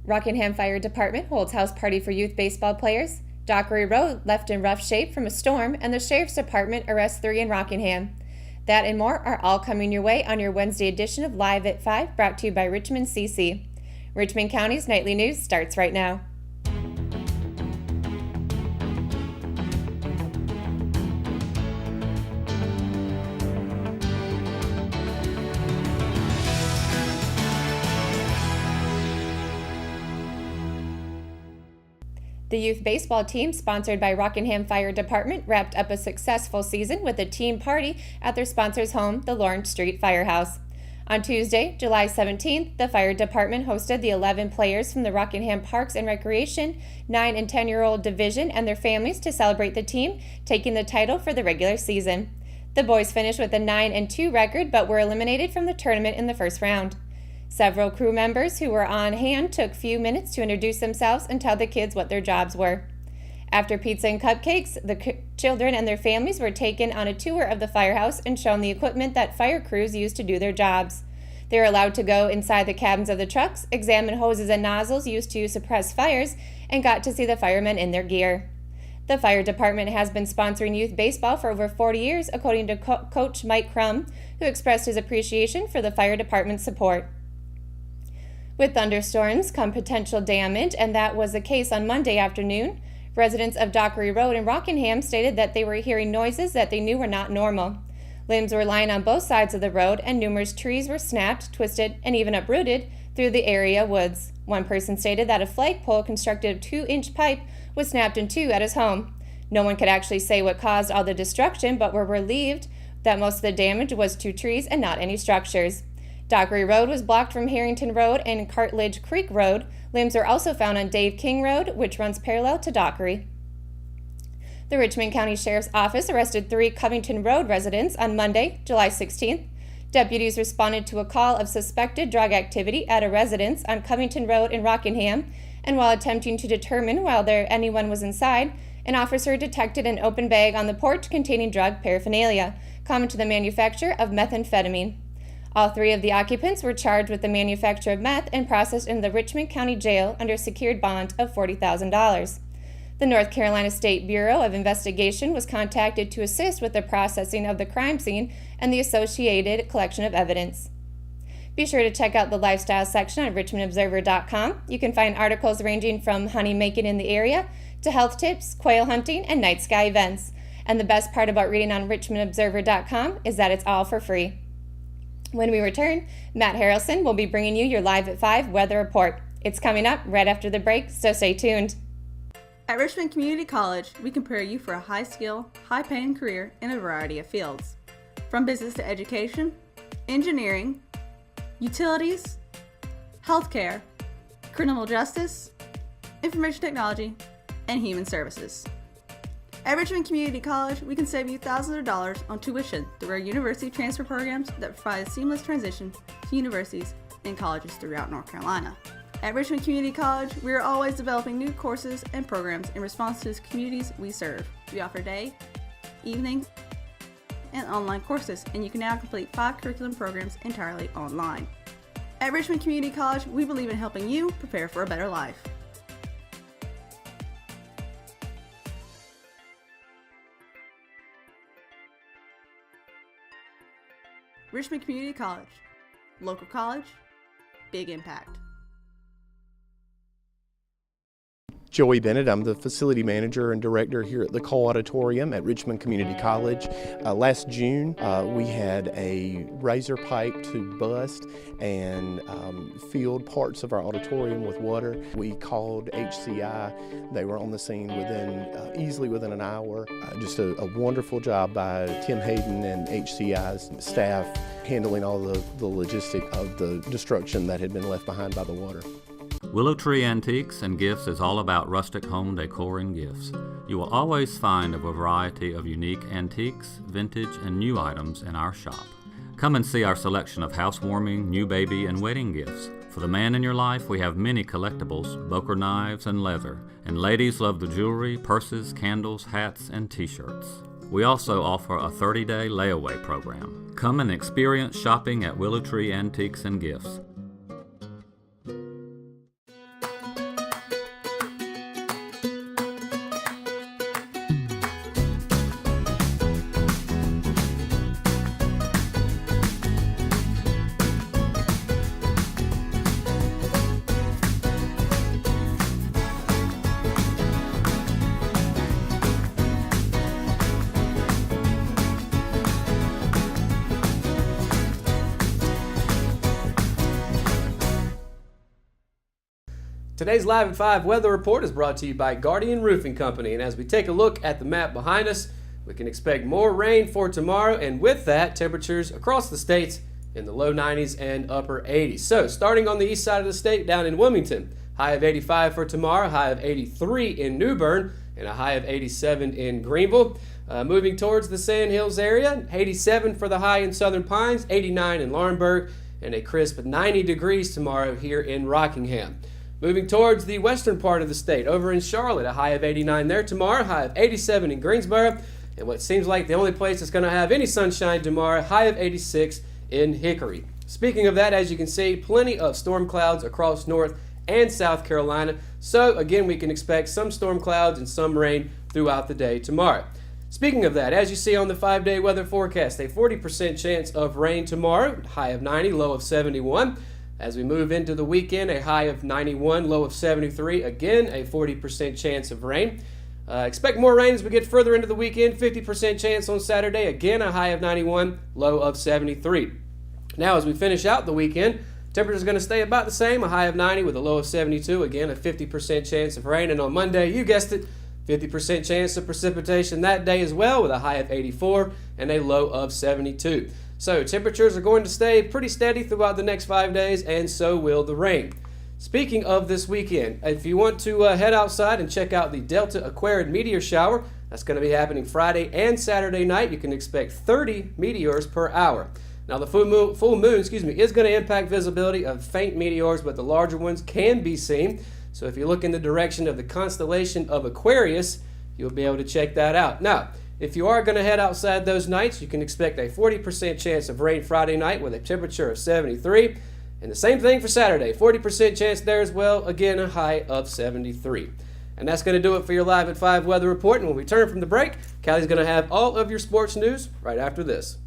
Rockingham Fire Department holds house party for youth baseball players. Dockery Road left in rough shape from a storm, and the Sheriff's Department arrests 3 in Rockingham. That and more are all coming your way on your Wednesday edition of Live at 5, brought to you by Richmond CC. Richmond County's nightly news starts right now. The youth baseball team, sponsored by Rockingham Fire Department, wrapped up a successful season with a team party at their sponsor's home, the Lawrence Street Firehouse. On Tuesday, July 17th, the Fire Department hosted the 11 players from the Rockingham Parks and Recreation 9 and 10-year-old division and their families to celebrate the team taking the title for the regular season. The boys finished with a 9-2 record but were eliminated from the tournament in the first round. Several crew members who were on hand took few minutes to introduce themselves and tell the kids what their jobs were. After pizza and cupcakes, the children and their families were taken on a tour of the firehouse and shown the equipment that fire crews use to do their jobs. They were allowed to go inside the cabins of the trucks, examine hoses and nozzles used to suppress fires, and got to see the firemen in their gear. The fire department has been sponsoring youth baseball for over 40 years, according to Coach Mike Crum, who expressed his appreciation for the fire department's support. With thunderstorms come potential damage, and that was the case on Monday afternoon. Residents of Dockery Road in Rockingham stated that they were hearing noises that they knew were not normal. Limbs were lying on both sides of the road, and numerous trees were snapped, twisted, and even uprooted through the area woods. One person stated that a flagpole constructed of 2-inch pipe was snapped in 2 at his home. No one could actually say what caused all the destruction, but were relieved that most of the damage was to trees and not any structures. Dockery Road was blocked from Harrington Road and Cartledge Creek Road. Limbs are also found on Dave King Road, which runs parallel to Dockery. The Richmond County Sheriff's Office arrested 3 Covington Road residents on Monday, July 16th. Deputies responded to a call of suspected drug activity at a residence on Covington Road in Rockingham, and while attempting to determine whether anyone was inside, an officer detected an open bag on the porch containing drug paraphernalia, common to the manufacture of methamphetamine. All 3 of the occupants were charged with the manufacture of meth and processed in the Richmond County Jail under a secured bond of $40,000. The North Carolina State Bureau of Investigation was contacted to assist with the processing of the crime scene and the associated collection of evidence. Be sure to check out the lifestyle section on richmondobserver.com. You can find articles ranging from honey making in the area to health tips, quail hunting, and night sky events. And the best part about reading on richmondobserver.com is that it's all for free. When we return, Matt Harrelson will be bringing you your Live at 5 weather report. It's coming up right after the break, so stay tuned. At Richmond Community College, we can prepare you for a high-skill, high-paying career in a variety of fields. From business to education, engineering, utilities, healthcare, criminal justice, information technology, and human services. At Richmond Community College, we can save you thousands of dollars on tuition through our university transfer programs that provide a seamless transition to universities and colleges throughout North Carolina. At Richmond Community College, we are always developing new courses and programs in response to the communities we serve. We offer day, evening, and online courses, and you can now complete 5 curriculum programs entirely online. At Richmond Community College, we believe in helping you prepare for a better life. Richmond Community College. Local college, big impact. Joey Bennett, I'm the facility manager and director here at the Cole Auditorium at Richmond Community College. Last June, we had a razor pipe to bust and filled parts of our auditorium with water. We called HCI. They were on the scene easily within an hour. Just a wonderful job by Tim Hayden and HCI's staff handling all the logistic of the destruction that had been left behind by the water. Willow Tree Antiques and Gifts is all about rustic home decor and gifts. You will always find a variety of unique antiques, vintage, and new items in our shop. Come and see our selection of housewarming, new baby, and wedding gifts. For the man in your life, we have many collectibles, Boker knives, and leather. And ladies love the jewelry, purses, candles, hats, and t-shirts. We also offer a 30-day layaway program. Come and experience shopping at Willow Tree Antiques and Gifts. Today's Live at 5 weather report is brought to you by Guardian Roofing Company. And as we take a look at the map behind us, we can expect more rain for tomorrow. And with that, temperatures across the states in the low 90s and upper 80s. So starting on the east side of the state down in Wilmington, high of 85 for tomorrow, high of 83 in New Bern, and a high of 87 in Greenville. Moving towards the Sand Hills area, 87 for the high in Southern Pines, 89 in Laurinburg, and a crisp 90 degrees tomorrow here in Rockingham. Moving towards the western part of the state, over in Charlotte, a high of 89 there tomorrow, high of 87 in Greensboro, and what seems like the only place that's going to have any sunshine tomorrow, high of 86 in Hickory. Speaking of that, as you can see, plenty of storm clouds across North and South Carolina. So again, we can expect some storm clouds and some rain throughout the day tomorrow. Speaking of that, as you see on the 5-day weather forecast, a 40% chance of rain tomorrow, high of 90, low of 71. As we move into the weekend, a high of 91, low of 73. Again, a 40% chance of rain. Expect more rain as we get further into the weekend. 50% chance on Saturday. Again, a high of 91, low of 73. Now, as we finish out the weekend, temperature is going to stay about the same. A high of 90 with a low of 72. Again, a 50% chance of rain. And on Monday, you guessed it, 50% chance of precipitation that day as well with a high of 84 and a low of 72. So temperatures are going to stay pretty steady throughout the next 5 days, and so will the rain. Speaking of this weekend, if you want to head outside and check out the Delta Aquarid meteor shower, that's going to be happening Friday and Saturday night. You can expect 30 meteors per hour. Now the full moon is going to impact visibility of faint meteors, but the larger ones can be seen. So if you look in the direction of the constellation of Aquarius, you'll be able to check that out. Now, if you are going to head outside those nights, you can expect a 40% chance of rain Friday night with a temperature of 73. And the same thing for Saturday, 40% chance there as well, again a high of 73. And that's going to do it for your Live at 5 weather report. And when we turn from the break, Callie's going to have all of your sports news right after this.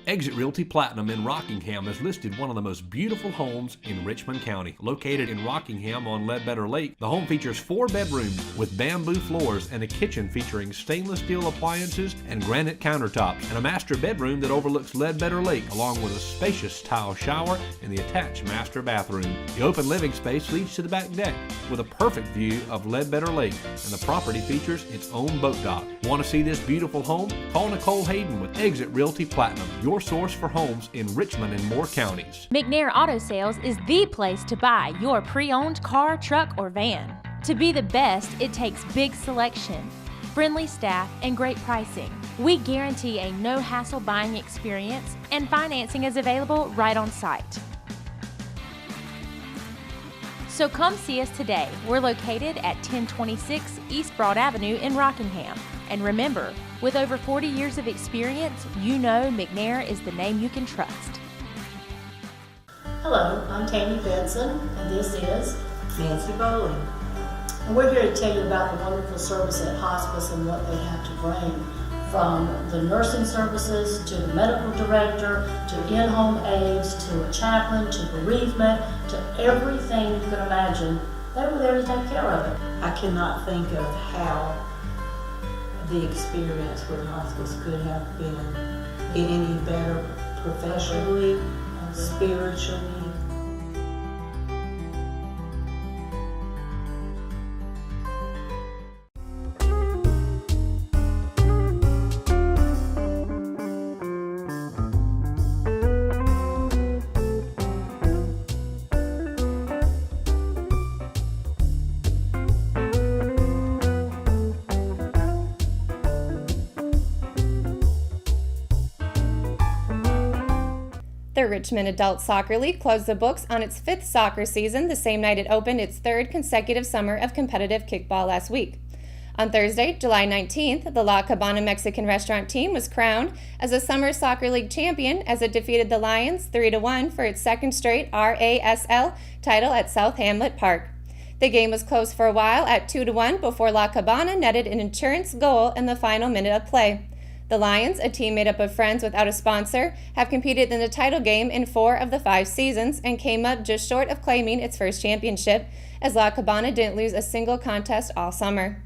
Exit Realty Platinum in Rockingham has listed one of the most beautiful homes in Richmond County. Located in Rockingham on Ledbetter Lake, the home features 4 bedrooms with bamboo floors and a kitchen featuring stainless steel appliances and granite countertops, and a master bedroom that overlooks Ledbetter Lake, along with a spacious tile shower and the attached master bathroom. The open living space leads to the back deck with a perfect view of Ledbetter Lake, and the property features its own boat dock. Want to see this beautiful home? Call Nicole Hayden with Exit Realty Platinum, your source for homes in Richmond and Moore counties. McNair Auto Sales is the place to buy your pre-owned car, truck, or van. To be the best, it takes big selection, friendly staff, and great pricing. We guarantee a no-hassle buying experience, and financing is available right on site. So come see us today. We're located at 1026 East Broad Avenue in Rockingham. And remember, with over 40 years of experience, you know McNair is the name you can trust. Hello, I'm Tammy Benson, and this is Nancy Bowling. And we're here to tell you about the wonderful service at hospice and what they have to bring, from the nursing services to the medical director to in-home aides to a chaplain to bereavement to everything you can imagine. They were there to take care of it. I cannot think of how the experience with hospice could have been any better professionally, spiritually. The Richmond Adult Soccer League closed the books on its 5th soccer season the same night it opened its 3rd consecutive summer of competitive kickball last week. On Thursday, July 19th, the La Cabana Mexican restaurant team was crowned as a Summer Soccer League champion as it defeated the Lions 3-1 for its 2nd straight RASL title at South Hamlet Park. The game was close for a while at 2-1 before La Cabana netted an insurance goal in the final minute of play. The Lions, a team made up of friends without a sponsor, have competed in the title game in 4 of the 5 seasons and came up just short of claiming its first championship, as La Cabana didn't lose a single contest all summer.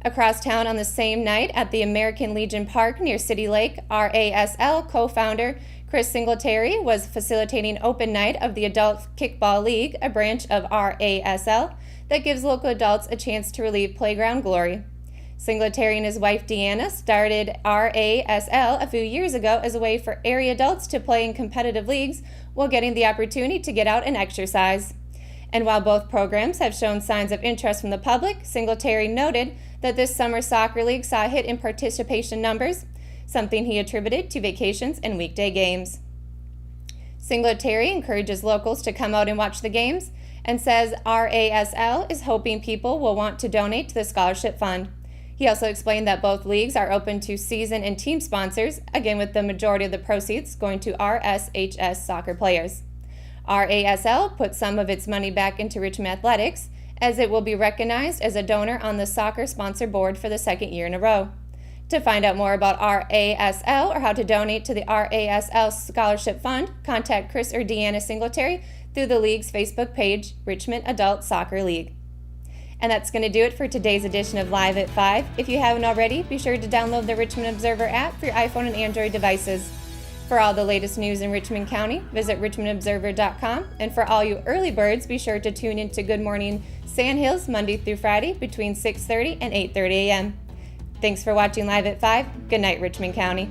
Across town on the same night at the American Legion Park near City Lake, RASL co-founder Chris Singletary was facilitating open night of the Adult Kickball League, a branch of RASL that gives local adults a chance to relieve playground glory. Singletary and his wife Deanna started RASL a few years ago as a way for area adults to play in competitive leagues while getting the opportunity to get out and exercise. And while both programs have shown signs of interest from the public, Singletary noted that this summer soccer league saw a hit in participation numbers, something he attributed to vacations and weekday games. Singletary encourages locals to come out and watch the games and says RASL is hoping people will want to donate to the scholarship fund. He also explained that both leagues are open to season and team sponsors, again with the majority of the proceeds going to RSHS soccer players. RASL put some of its money back into Richmond Athletics, as it will be recognized as a donor on the soccer sponsor board for the second year in a row. To find out more about RASL or how to donate to the RASL Scholarship Fund, contact Chris or Deanna Singletary through the league's Facebook page, Richmond Adult Soccer League. And that's going to do it for today's edition of Live at 5. If you haven't already, be sure to download the Richmond Observer app for your iPhone and Android devices. For all the latest news in Richmond County, visit richmondobserver.com. And for all you early birds, be sure to tune in to Good Morning Sandhills Monday through Friday between 6:30 and 8:30 a.m. Thanks for watching Live at 5. Good night, Richmond County.